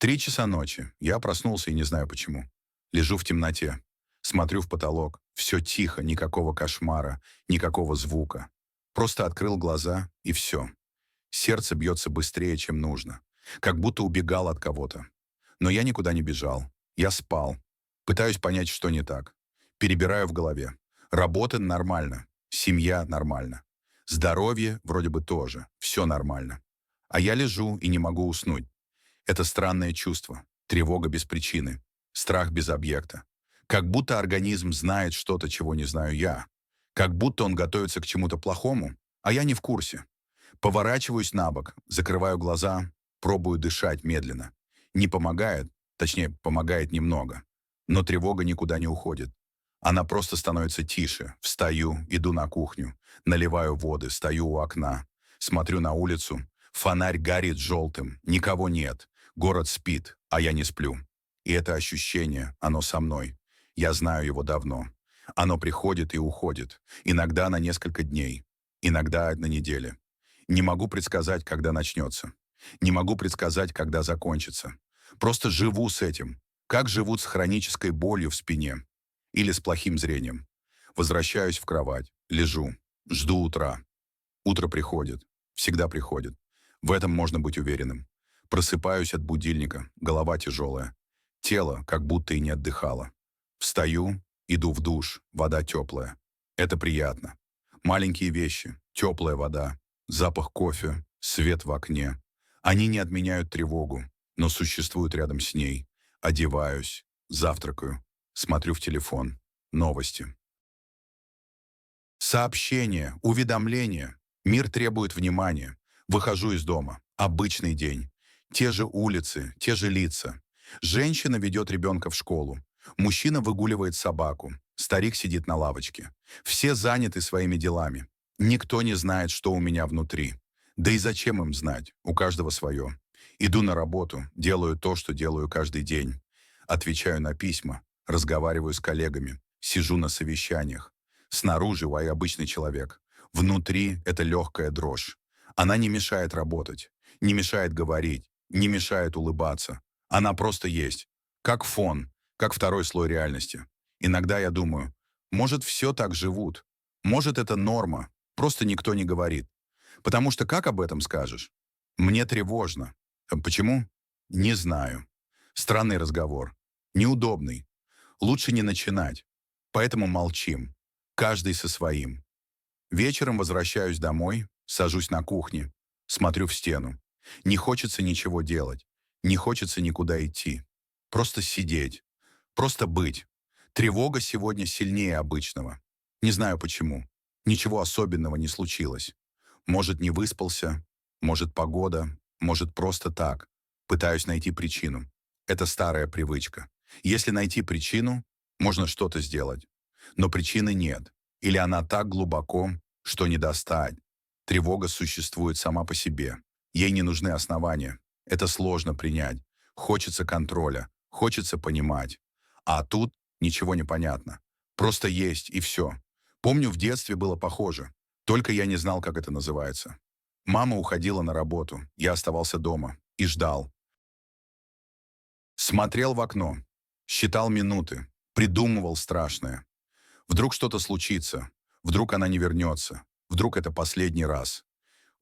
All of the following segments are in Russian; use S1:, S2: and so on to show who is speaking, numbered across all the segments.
S1: 3 часа ночи. Я проснулся и не знаю почему. Лежу в темноте. Смотрю в потолок. Все тихо, никакого кошмара, никакого звука. Просто открыл глаза, и все. Сердце бьется быстрее, чем нужно. Как будто убегал от кого-то. Но я никуда не бежал. Я спал. Пытаюсь понять, что не так. Перебираю в голове. Работа нормально. Семья нормально. Здоровье вроде бы тоже. Все нормально. А я лежу и не могу уснуть. Это странное чувство, тревога без причины, страх без объекта. Как будто организм знает что-то, чего не знаю я. Как будто он готовится к чему-то плохому, а я не в курсе. Поворачиваюсь на бок, закрываю глаза, пробую дышать медленно. Не помогает, точнее, помогает немного. Но тревога никуда не уходит. Она просто становится тише. Встаю, иду на кухню, наливаю воды, стою у окна, смотрю на улицу. Фонарь горит желтым, никого нет. Город спит, а я не сплю. И это ощущение, оно со мной. Я знаю его давно. Оно приходит и уходит. Иногда на несколько дней, иногда на недели. Не могу предсказать, когда начнется. Не могу предсказать, когда закончится. Просто живу с этим. Как живут с хронической болью в спине. Или с плохим зрением. Возвращаюсь в кровать, лежу, жду утра. Утро приходит. Всегда приходит. В этом можно быть уверенным. Просыпаюсь от будильника, голова тяжелая. Тело как будто и не отдыхало. Встаю, иду в душ, вода теплая. Это приятно. Маленькие вещи, теплая вода, запах кофе, свет в окне. Они не отменяют тревогу, но существуют рядом с ней. Одеваюсь, завтракаю, смотрю в телефон. Новости. Сообщения, уведомления. Мир требует внимания. Выхожу из дома. Обычный день. Те же улицы, те же лица. Женщина ведет ребенка в школу. Мужчина выгуливает собаку. Старик сидит на лавочке. Все заняты своими делами. Никто не знает, что у меня внутри. Да и зачем им знать? У каждого свое. Иду на работу, делаю то, что делаю каждый день. Отвечаю на письма, разговариваю с коллегами, сижу на совещаниях. Снаружи я обычный человек. Внутри это легкая дрожь. Она не мешает работать, не мешает говорить, не мешает улыбаться. Она просто есть. Как фон, как второй слой реальности. Иногда я думаю, может, все так живут. Может, это норма, просто никто не говорит. Потому что как об этом скажешь? Мне тревожно. Почему? Не знаю. Странный разговор. Неудобный. Лучше не начинать. Поэтому молчим. Каждый со своим. Вечером возвращаюсь домой, сажусь на кухне, смотрю в стену. Не хочется ничего делать. Не хочется никуда идти. Просто сидеть. Просто быть. Тревога сегодня сильнее обычного. Не знаю почему. Ничего особенного не случилось. Может, не выспался, может, погода, может, просто так. Пытаюсь найти причину. Это старая привычка. Если найти причину, можно что-то сделать. Но причины нет. Или она так глубоко, что не достать. Тревога существует сама по себе. Ей не нужны основания. Это сложно принять. Хочется контроля, хочется понимать. А тут ничего не понятно. Просто есть и все. Помню, в детстве было похоже. Только я не знал, как это называется. Мама уходила на работу, я оставался дома и ждал. Смотрел в окно, считал минуты, придумывал страшное. Вдруг что-то случится, вдруг она не вернется, вдруг это последний раз.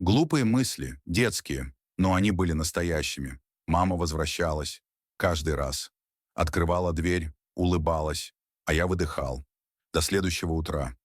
S1: Глупые мысли, детские, но они были настоящими. Мама возвращалась каждый раз. Открывала дверь, улыбалась, а я выдыхал. До следующего утра.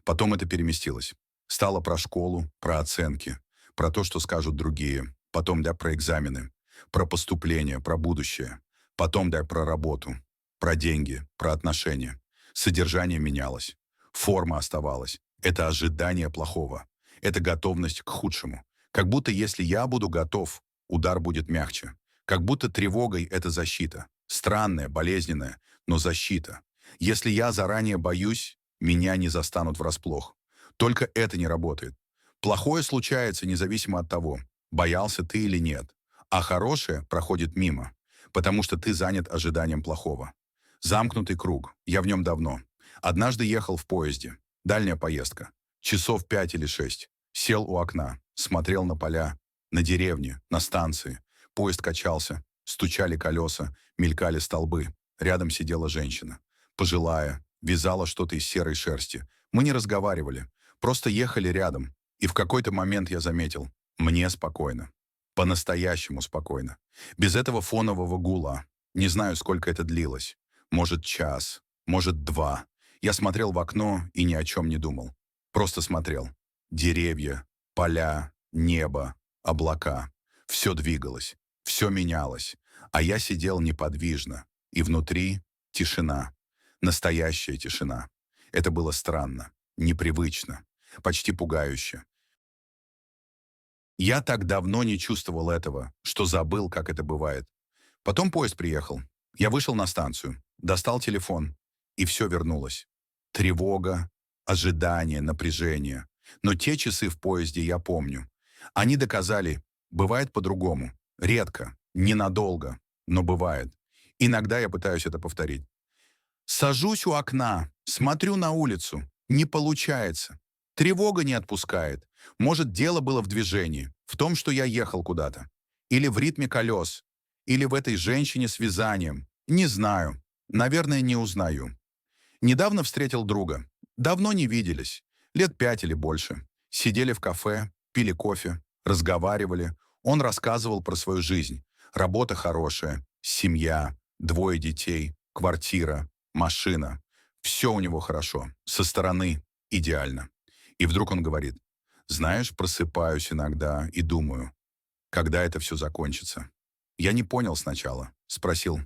S1: Потом это переместилось. Стало про школу, про оценки, про то, что скажут другие. Потом да про экзамены, про поступление, про будущее. Потом да про работу, про деньги, про отношения. Содержание менялось. Форма оставалась. Это ожидание плохого. Это готовность к худшему. Как будто если я буду готов, удар будет мягче. Как будто тревогой это защита. Странная, болезненная, но защита. Если я заранее боюсь, меня не застанут врасплох. Только это не работает. Плохое случается независимо от того, боялся ты или нет. А хорошее проходит мимо, потому что ты занят ожиданием плохого. Замкнутый круг. Я в нем давно. Однажды ехал в поезде. Дальняя поездка. Часов 5 или 6. Сел у окна. Смотрел на поля, на деревни, на станции. Поезд качался. Стучали колеса, мелькали столбы. Рядом сидела женщина. Пожилая, вязала что-то из серой шерсти. Мы не разговаривали, просто ехали рядом. И в какой-то момент я заметил, мне спокойно. По-настоящему спокойно. Без этого фонового гула. Не знаю, сколько это длилось. Может, час, может, два. Я смотрел в окно и ни о чем не думал. Просто смотрел. Деревья, поля, небо, облака. Все двигалось, все менялось. А я сидел неподвижно. И внутри тишина. Настоящая тишина. Это было странно, непривычно, почти пугающе. Я так давно не чувствовал этого, что забыл, как это бывает. Потом поезд приехал. Я вышел на станцию, достал телефон, и все вернулось. Тревога, ожидание, напряжение. Но те часы в поезде я помню. Они доказали, бывает по-другому. Редко, ненадолго, но бывает. Иногда я пытаюсь это повторить. Сажусь у окна, смотрю на улицу. Не получается. Тревога не отпускает. Может, дело было в движении, в том, что я ехал куда-то. Или в ритме колес. Или в этой женщине с вязанием. Не знаю. Наверное, не узнаю. Недавно встретил друга. Давно не виделись. Лет 5 или больше. Сидели в кафе, пили кофе, разговаривали. Он рассказывал про свою жизнь. Работа хорошая, семья, 2 детей, квартира, машина. Все у него хорошо. Со стороны идеально. И вдруг он говорит, знаешь, просыпаюсь иногда и думаю, когда это все закончится. Я не понял сначала. Спросил,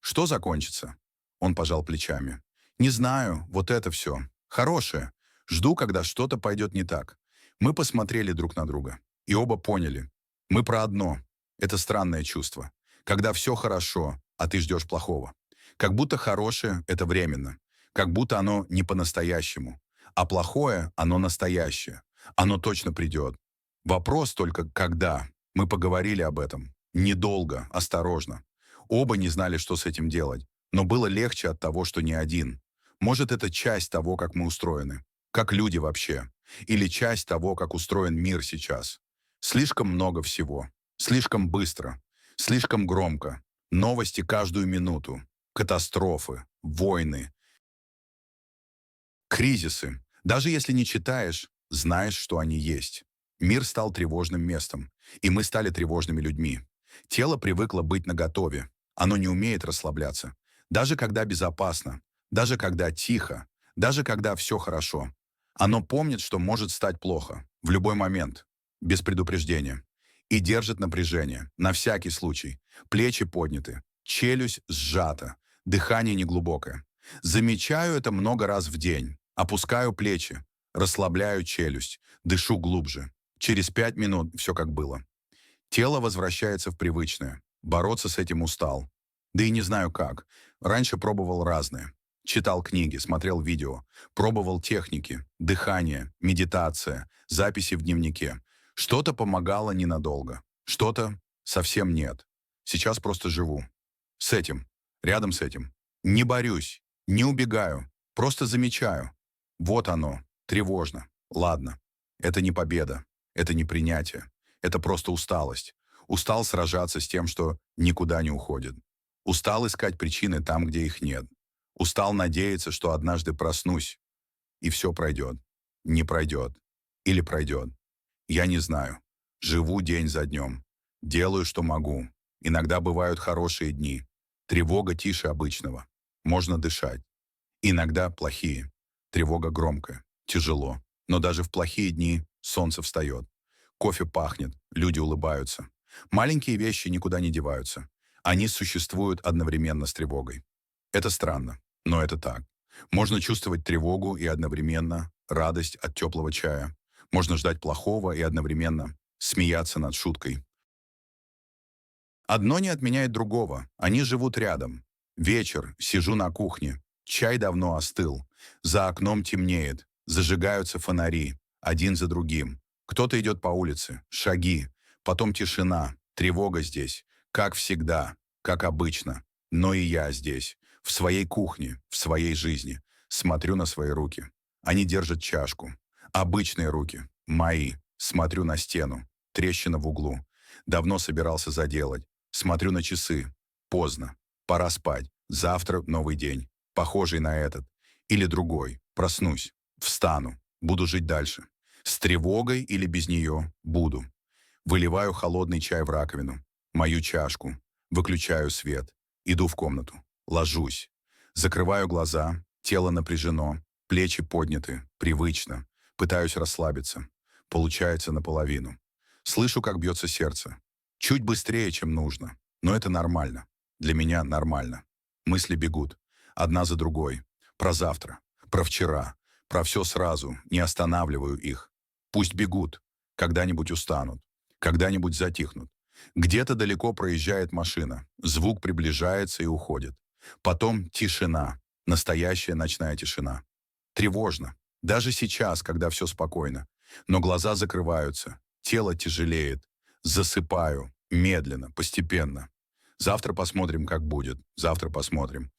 S1: что закончится? Он пожал плечами. Не знаю, вот это все. Хорошее. Жду, когда что-то пойдет не так. Мы посмотрели друг на друга. И оба поняли. Мы про одно. Это странное чувство. Когда все хорошо, а ты ждешь плохого. Как будто хорошее — это временно. Как будто оно не по-настоящему. А плохое — оно настоящее. Оно точно придет. Вопрос только, когда. Мы поговорили об этом. Недолго, осторожно. Оба не знали, что с этим делать. Но было легче от того, что не один. Может, это часть того, как мы устроены. Как люди вообще. Или часть того, как устроен мир сейчас. Слишком много всего. Слишком быстро. Слишком громко. Новости каждую минуту. Катастрофы. Войны. Кризисы. Даже если не читаешь, знаешь, что они есть. Мир стал тревожным местом. И мы стали тревожными людьми. Тело привыкло быть наготове. Оно не умеет расслабляться. Даже когда безопасно. Даже когда тихо. Даже когда все хорошо. Оно помнит, что может стать плохо. В любой момент. Без предупреждения. И держит напряжение. На всякий случай. Плечи подняты. Челюсть сжата. Дыхание неглубокое. Замечаю это много раз в день. Опускаю плечи. Расслабляю челюсть. Дышу глубже. Через 5 минут все как было. Тело возвращается в привычное. Бороться с этим устал. Да и не знаю как. Раньше пробовал разное. Читал книги, смотрел видео. Пробовал техники. Дыхание, медитация, записи в дневнике. Что-то помогало ненадолго. Что-то совсем нет. Сейчас просто живу. С этим. Рядом с этим. Не борюсь. Не убегаю. Просто замечаю. Вот оно. Тревожно. Ладно. Это не победа. Это не принятие. Это просто усталость. Устал сражаться с тем, что никуда не уходит. Устал искать причины там, где их нет. Устал надеяться, что однажды проснусь, и все пройдет. Не пройдет. Или пройдет. Я не знаю. Живу день за днем. Делаю, что могу. Иногда бывают хорошие дни. Тревога тише обычного. Можно дышать. Иногда плохие. Тревога громкая. Тяжело. Но даже в плохие дни солнце встает. Кофе пахнет. Люди улыбаются. Маленькие вещи никуда не деваются. Они существуют одновременно с тревогой. Это странно, но это так. Можно чувствовать тревогу и одновременно радость от теплого чая. Можно ждать плохого и одновременно смеяться над шуткой. Одно не отменяет другого. Они живут рядом. Вечер, сижу на кухне. Чай давно остыл. За окном темнеет. Зажигаются фонари. Один за другим. Кто-то идет по улице. Шаги. Потом тишина. Тревога здесь. Как всегда. Как обычно. Но и я здесь. В своей кухне. В своей жизни. Смотрю на свои руки. Они держат чашку. Обычные руки. Мои. Смотрю на стену. Трещина в углу. Давно собирался заделать. Смотрю на часы. Поздно. Пора спать. Завтра новый день. Похожий на этот. Или другой. Проснусь. Встану. Буду жить дальше. С тревогой или без нее буду. Выливаю холодный чай в раковину. Мою чашку. Выключаю свет. Иду в комнату. Ложусь. Закрываю глаза. Тело напряжено. Плечи подняты. Привычно. Пытаюсь расслабиться. Получается наполовину. Слышу, как бьется сердце. Чуть быстрее, чем нужно. Но это нормально. Для меня нормально. Мысли бегут. Одна за другой. Про завтра. Про вчера. Про все сразу. Не останавливаю их. Пусть бегут. Когда-нибудь устанут. Когда-нибудь затихнут. Где-то далеко проезжает машина. Звук приближается и уходит. Потом тишина. Настоящая ночная тишина. Тревожно. Даже сейчас, когда все спокойно. Но глаза закрываются. Тело тяжелеет. Засыпаю. Медленно, постепенно. Завтра посмотрим, как будет. Завтра посмотрим.